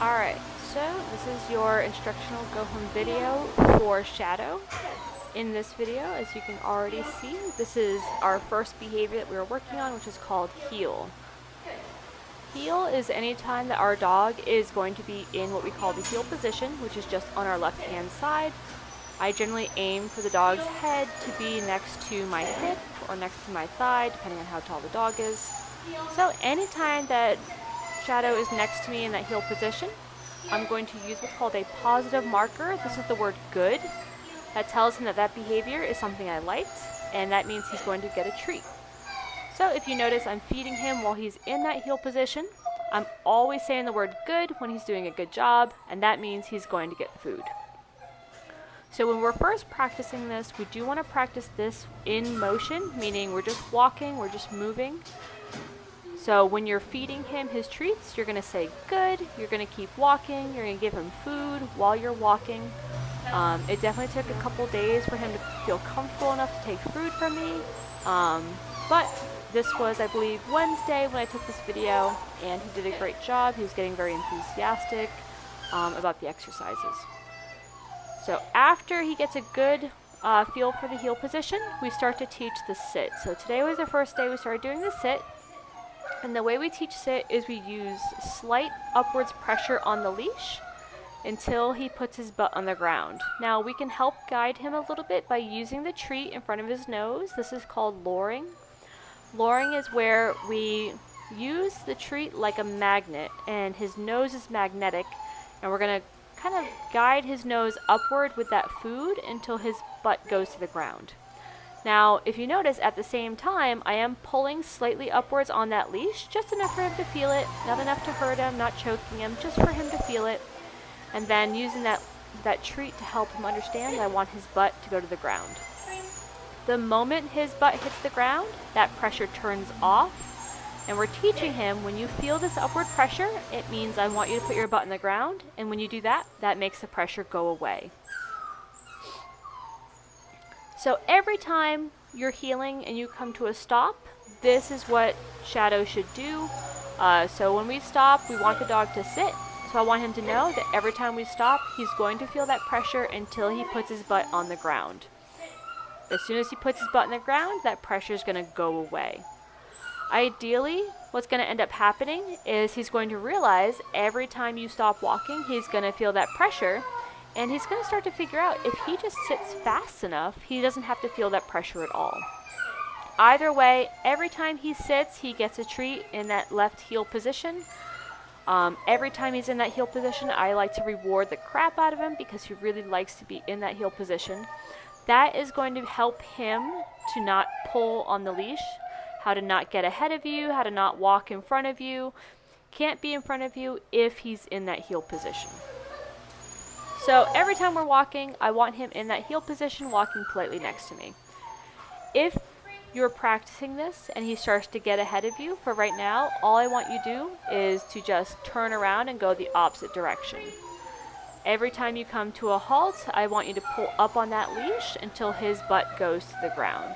Alright, so this is your instructional go home video for Shadow. In this video, as you can already see, this is our first behavior that we were working on, which is called heel. Heel is any time that our dog is going to be in what we call the heel position, which is just on our left hand side. I generally aim for the dog's head to be next to my hip or next to my thigh, depending on how tall the dog is. So anytime that Shadow is next to me in that heel position, I'm going to use what's called a positive marker. This is the word good. That tells him that that behavior is something I liked, and that means he's going to get a treat. So if you notice, I'm feeding him while he's in that heel position. I'm always saying the word good when he's doing a good job, and that means he's going to get food. So when we're first practicing this, we do want to practice this in motion, meaning we're just walking, we're just moving. So when you're feeding him his treats, you're going to say good, you're going to keep walking, you're going to give him food while you're walking. It definitely took a couple days for him to feel comfortable enough to take food from me. But this was, I believe, Wednesday when I took this video, and he did a great job. He was getting very enthusiastic about the exercises. So after he gets a good feel for the heel position, we start to teach the sit. So today was the first day we started doing the sit. And the way we teach sit is we use slight upwards pressure on the leash until he puts his butt on the ground. Now we can help guide him a little bit by using the treat in front of his nose. This is called luring. Luring is where we use the treat like a magnet, and his nose is magnetic, and we're going to kind of guide his nose upward with that food until his butt goes to the ground. Now, if you notice, at the same time, I am pulling slightly upwards on that leash, just enough for him to feel it, not enough to hurt him, not choking him, just for him to feel it. And then using that treat to help him understand that I want his butt to go to the ground. The moment his butt hits the ground, that pressure turns off. And we're teaching him, when you feel this upward pressure, it means I want you to put your butt in the ground. And when you do that, that makes the pressure go away. So every time you're heeling and you come to a stop, this is what Shadow should do. So when we stop, we want the dog to sit. So I want him to know that every time we stop, he's going to feel that pressure until he puts his butt on the ground. As soon as he puts his butt on the ground, that pressure is going to go away. Ideally, what's going to end up happening is he's going to realize every time you stop walking, he's going to feel that pressure. And he's going to start to figure out if he just sits fast enough, he doesn't have to feel that pressure at all. Either way, every time he sits, he gets a treat in that left heel position. Every time he's in that heel position, I like to reward the crap out of him because he really likes to be in that heel position. That is going to help him to not pull on the leash, how to not get ahead of you, how to not walk in front of you. Can't be in front of you if he's in that heel position. So every time we're walking, I want him in that heel position, walking politely next to me. If you're practicing this and he starts to get ahead of you, for right now, all I want you to do is to just turn around and go the opposite direction. Every time you come to a halt, I want you to pull up on that leash until his butt goes to the ground.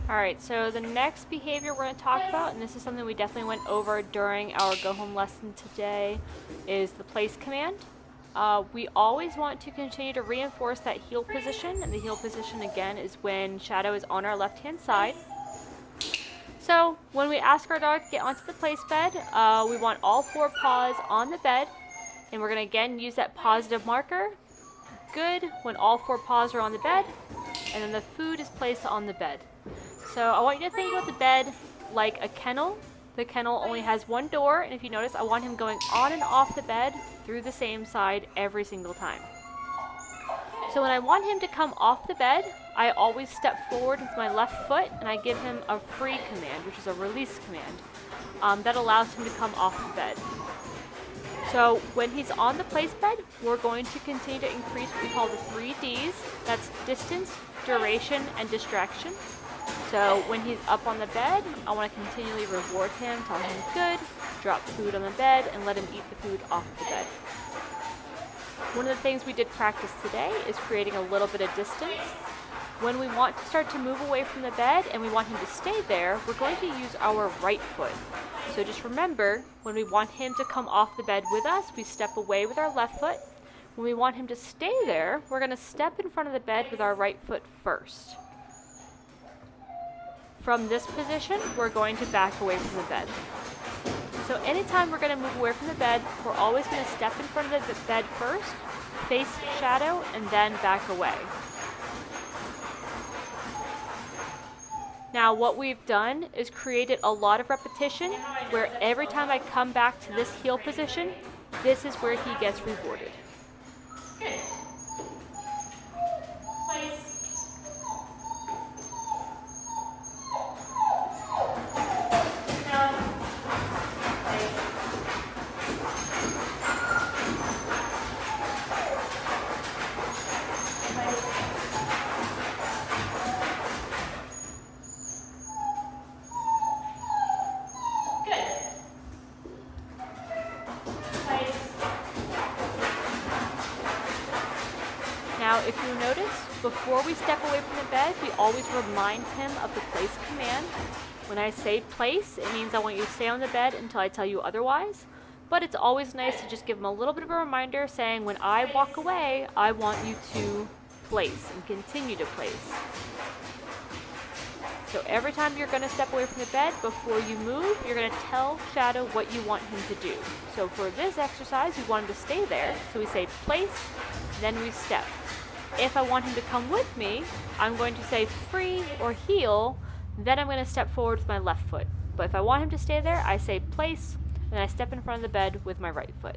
Alright, so the next behavior we're going to talk about, and this is something we definitely went over during our go home lesson today, is the place command. We always want to continue to reinforce that heel position, and the heel position again is when Shadow is on our left hand side. So when we ask our dog to get onto the place bed, we want all 4 paws on the bed, and we're going to again use that positive marker. Good when all 4 paws are on the bed, and then the food is placed on the bed. So I want you to think about the bed like a kennel. The kennel only has one door, and if you notice, I want him going on and off the bed through the same side every single time. So when I want him to come off the bed, I always step forward with my left foot, and I give him a free command, which is a release command, that allows him to come off the bed. So when he's on the place bed, we're going to continue to increase what we call the 3 Ds. That's distance, duration, and distraction. So when he's up on the bed, I want to continually reward him, tell him good, drop food on the bed, and let him eat the food off the bed. One of the things we did practice today is creating a little bit of distance. When we want to start to move away from the bed and we want him to stay there, we're going to use our right foot. So just remember, when we want him to come off the bed with us, we step away with our left foot. When we want him to stay there, we're going to step in front of the bed with our right foot first. From this position, we're going to back away from the bed. So anytime we're going to move away from the bed, we're always going to step in front of the bed first, face Shadow, and then back away. Now what we've done is created a lot of repetition where every time I come back to this heel position, this is where he gets rewarded. Good. Place. Now, if you notice, before we step away from the bed, we always remind him of the place command. When I say place, it means I want you to stay on the bed until I tell you otherwise. But it's always nice to just give him a little bit of a reminder saying, when I walk away, I want you to place and continue to place. So every time you're going to step away from the bed, before you move, you're going to tell Shadow what you want him to do. So for this exercise, we want him to stay there. So we say place, then we step. If I want him to come with me, I'm going to say free or heel, then I'm going to step forward with my left foot. But if I want him to stay there, I say place, and I step in front of the bed with my right foot.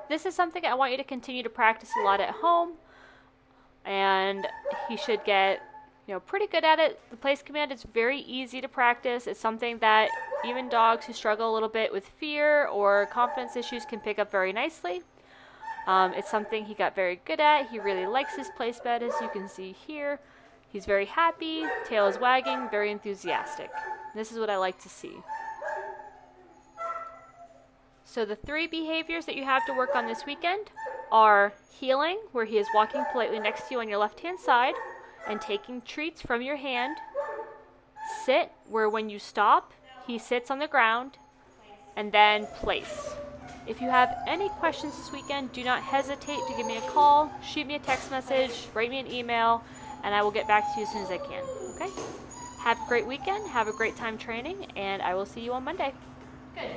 This is something I want you to continue to practice a lot at home, and he should get, pretty good at it. The place command is very easy to practice. It's something that even dogs who struggle a little bit with fear or confidence issues can pick up very nicely. It's something he got very good at. He really likes his place bed, as you can see here. He's very happy, tail is wagging, very enthusiastic. This is what I like to see. So the 3 behaviors that you have to work on this weekend are heeling, where he is walking politely next to you on your left-hand side and taking treats from your hand. sit, where when you stop, he sits on the ground, and then place. If you have any questions this weekend, do not hesitate to give me a call, shoot me a text message, write me an email, and I will get back to you as soon as I can. Okay? Have a great weekend, have a great time training, and I will see you on Monday. Good.